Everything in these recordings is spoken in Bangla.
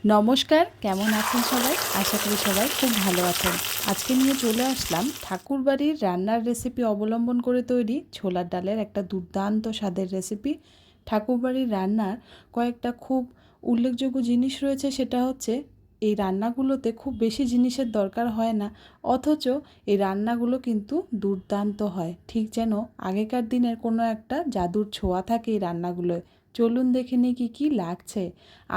নমস্কার, কেমন আছেন সবাই? আশা করি সবাই খুব ভালো আছেন। আজকে নিয়ে চলে আসলাম ঠাকুরবাড়ির রান্নার রেসিপি অবলম্বন করে তৈরি ছোলার ডালের একটা দুর্দান্ত স্বাদের রেসিপি। ঠাকুরবাড়ির রান্নার কয়েকটা খুব উল্লেখযোগ্য জিনিস রয়েছে, সেটা হচ্ছে এই রান্নাগুলোতে খুব বেশি জিনিসের দরকার হয় না, অথচ এই রান্নাগুলো কিন্তু দুর্দান্ত হয়, ঠিক যেন আগেকার দিনের কোনো একটা জাদুর ছোঁয়া থাকে এই রান্নাগুলোয়। চলুন দেখে নিই কী কী লাগছে।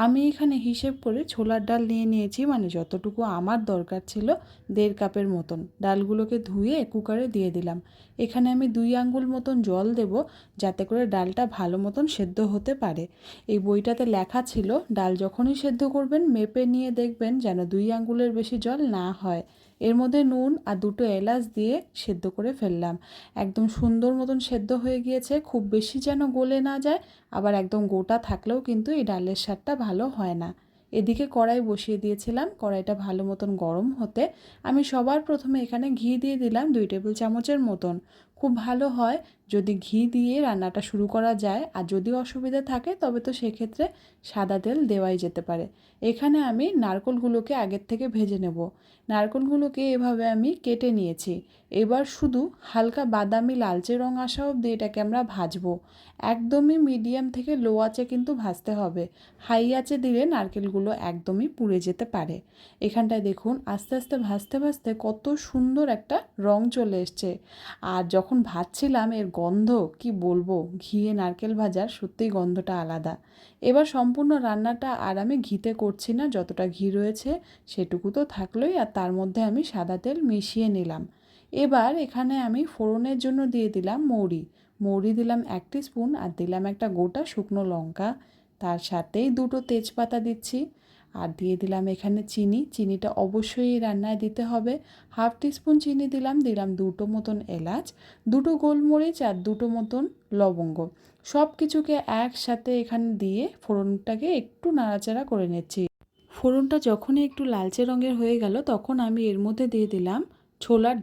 আমি এখানে হিসেব করে ছোলার ডাল নিয়ে নিয়েছি, মানে যতটুকু আমার দরকার ছিল 1.5 কাপের মতন। ডালগুলোকে ধুয়ে কুকারে দিয়ে দিলাম। এখানে আমি 2 আঙ্গুল মতন জল দেব, যাতে করে ডালটা ভালো মতন সেদ্ধ হতে পারে। এই বইটাতে লেখা ছিল ডাল যখনই সেদ্ধ করবেন মেপে নিয়ে দেখবেন যেন 2 আঙ্গুলের বেশি জল না হয়। এর মধ্যে নুন আর 2টো এলাচ দিয়ে সেদ্ধ করে ফেললাম। একদম সুন্দর মতন সেদ্ধ হয়ে গিয়েছে, খুব বেশি যেন গলে না যায়, আবার একদম গোটা থাকলেও কিন্তু এই ডালের স্বাদটা ভালো হয় না। এদিকে কড়াই বসিয়ে দিয়েছিলাম, কড়াইটা ভালো মতন গরম হতে আমি সবার প্রথমে এখানে ঘি দিয়ে দিলাম 2 টেবিল চামচের মতন। খুব ভালো হয় যদি ঘি দিয়ে রান্নাটা শুরু করা যায়, আর যদি অসুবিধা থাকে তবে তো সেক্ষেত্রে সাদা তেল দেওয়াই যেতে পারে। এখানে আমি নারকেলগুলোকে আগের থেকে ভেজে নেব। নারকেলগুলোকে এভাবে আমি কেটে নিয়েছি। এবার শুধু হালকা বাদামি লালচে রং আসা অবধি এটাকে আমরা ভাজবো। একদমই মিডিয়াম থেকে লো আঁচে কিন্তু ভাজতে হবে। হাই আঁচে দিলে নারকেলগুলো একদমই পুড়ে যেতে পারে। এখানটায় দেখুন আস্তে আস্তে ভাজতে ভাজতে কত সুন্দর একটা রং চলে এসছে। আর যখন ভাজছিলাম এর গন্ধ কি বলবো, ঘিয়ে নারকেল ভাজার সত্যিই গন্ধটা আলাদা। এবার সম্পূর্ণ রান্নাটা আর আমি ঘিতে করছি না, যতটা ঘি রয়েছে সেটুকু তো থাকলোই, আর তার মধ্যে আমি সাদা তেল মিশিয়ে নিলাম। এবার এখানে আমি ফোড়নের জন্য দিয়ে দিলাম মৌরি দিলাম 1 স্পুন, আর দিলাম একটা গোটা শুকনো লঙ্কা। তার সাথেই 2টো তেজপাতা দিচ্ছি, আর দিয়ে দিলাম এখানে চিনিটা অবশ্যই এই রান্নায় দিতে হবে। 1/2 স্পুন চিনি দিলাম 2টো মতন এলাচ, 2টো গোলমরিচ আর 2টো মতন লবঙ্গ। সব কিছুকে একসাথে এখানে দিয়ে ফোড়নটাকে একটু নাড়াচাড়া করে নিচ্ছি। ফোড়নটা যখনই একটু লালচে রঙের হয়ে গেল তখন আমি এর মধ্যে দিয়ে দিলাম ছোলার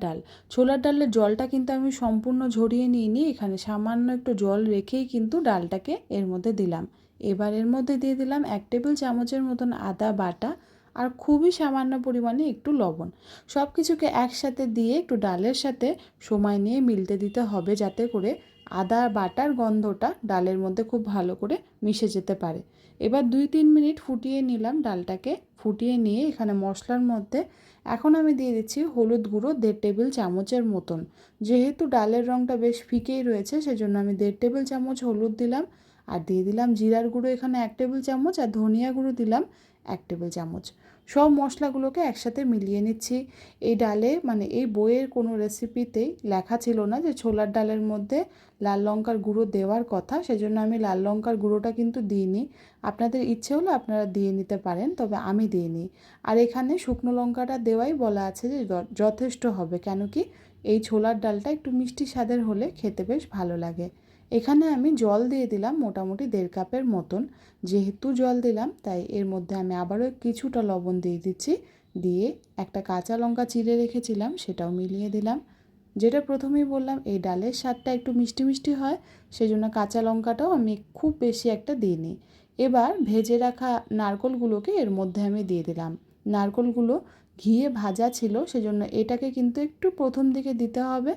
ডালের জলটা কিন্তু আমি সম্পূর্ণ ঝরিয়ে নিইনি, এখানে সামান্য একটু জল রেখেই কিন্তু ডালটাকে এর মধ্যে দিলাম। এবার এর মধ্যে দিয়ে দিলাম 1 টেবিল চামচের মতন আদা বাটা, আর খুবই সামান্য পরিমাণে একটু লবণ। সব কিছুকে একসাথে দিয়ে একটু ডালের সাথে সময় নিয়ে মিলতে দিতে হবে, যাতে করে আদা বাটার গন্ধটা ডালের মধ্যে খুব ভালো করে মিশে যেতে পারে। এবার 2-3 মিনিট ফুটিয়ে নিলাম ডালটাকে। ফুটিয়ে নিয়ে এখানে মশলার মধ্যে এখন আমি দিয়ে দিচ্ছি হলুদ গুঁড়ো 1.5 টেবিল চামচের মতন। যেহেতু ডালের রঙটা বেশ ফিকেই রয়েছে সেজন্য আমি 1.5 টেবিল চামচ হলুদ দিলাম। আর দিয়ে দিলাম জিরার গুঁড়ো এখানে 1 টেবিল চামচ, আর ধনিয়া গুঁড়ো দিলাম 1 টেবিল চামচ। সব মশলাগুলোকে একসাথে মিলিয়ে নিচ্ছি। এই ডালে মানে এই বইয়ের কোনো রেসিপিতেই লেখা ছিল না যে ছোলার ডালের মধ্যে লাল লঙ্কার গুঁড়ো দেওয়ার কথা, সেজন্য আমি লাল লঙ্কার গুঁড়োটা কিন্তু দিইনি। আপনাদের ইচ্ছে হলে আপনারা দিয়ে নিতে পারেন, তবে আমি দিইনি। আর এখানে শুকনো লঙ্কাটা দেওয়াই বলা আছে যে যথেষ্ট হবে, কেন কি এই ছোলার ডালটা একটু মিষ্টি স্বাদের হলে খেতে বেশ ভালো লাগে। এখানে আমি জল দিয়ে দিলাম মোটামুটি 1.5 কাপের মতন। যেহেতু জল দিলাম তাই এর মধ্যে আমি আবারও কিছুটা লবণ দিয়ে দিচ্ছি। দিয়ে একটা কাঁচা লঙ্কা চিড়ে রেখেছিলাম সেটাও মিলিয়ে দিলাম। যেটা প্রথমেই বললাম এই ডালের স্বাদটা একটু মিষ্টি মিষ্টি হয়, সেজন্য কাঁচা লঙ্কাটাও আমি খুব বেশি একটা দিইনি। এবার ভেজে রাখা নারকেলগুলোকে এর মধ্যে আমি দিয়ে দিলাম। নারকেলগুলো ঘিয়ে ভাজা ছিল, সেজন্য এটাকে কিন্তু একটু প্রথম দিকে দিতে হবে,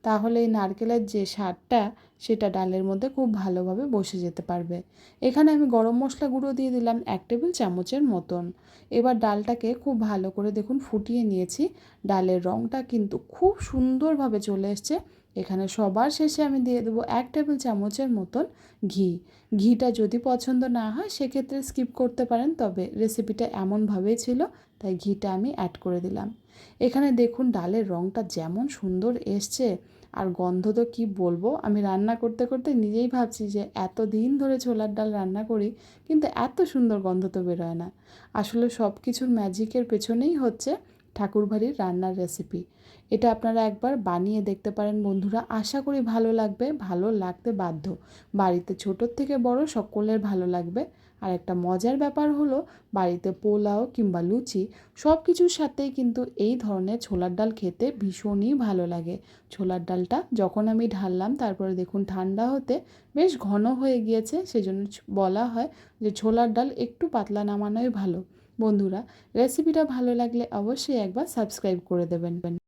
তাহলে এই নারকেলের যে স্বাদটা সেটা ডালের মধ্যে খুব ভালোভাবে বসে যেতে পারবে। এখানে আমি গরম মশলা গুঁড়ো দিয়ে দিলাম 1 টেবিল চামচের মতন। এবার ডালটাকে খুব ভালো করে দেখুন ফুটিয়ে নিয়েছি। ডালের রঙটা কিন্তু খুব সুন্দরভাবে চলে এসছে। এখানে সবার শেষে আমি দিয়ে দেবো 1 টেবিল চামচের মতন ঘি। ঘিটা যদি পছন্দ না হয় সেক্ষেত্রে স্কিপ করতে পারেন, তবে রেসিপিটা এমনভাবেই ছিল তাই ঘিটা আমি অ্যাড করে দিলাম। এখানে দেখুন ডালের রঙটা যেমন সুন্দর এসছে, আর গন্ধ তো কী বলবো, আমি রান্না করতে করতে নিজেই ভাবছি যে এত দিন ধরে ছোলার ডাল রান্না করি কিন্তু এত সুন্দর গন্ধ তো বেরোয় না। আসলে সব কিছুর ম্যাজিকের পেছনেই হচ্ছে ঠাকুরবাড়ির রান্নার রেসিপি। এটা আপনারা একবার বানিয়ে দেখতে পারেন বন্ধুরা, আশা করি ভালো লাগবে, ভালো লাগতে বাধ্য। বাড়িতে ছোটোর থেকে বড় সকলের ভালো লাগবে। আর একটা মজার ব্যাপার হলো বাড়িতে পোলাও কিংবা লুচি সব কিছুর সাথেই কিন্তু এই ধরনের ছোলার ডাল খেতে ভীষণই ভালো লাগে। ছোলার ডালটা যখন আমি ঢাললাম তারপরে দেখুন ঠান্ডা হতে বেশ ঘন হয়ে গিয়েছে, সেজন্য বলা হয় যে ছোলার ডাল একটু পাতলা নামানোই ভালো। বন্ধুরা, রেসিপিটা ভালো লাগলে অবশ্যই একবার সাবস্ক্রাইব করে দেবেন।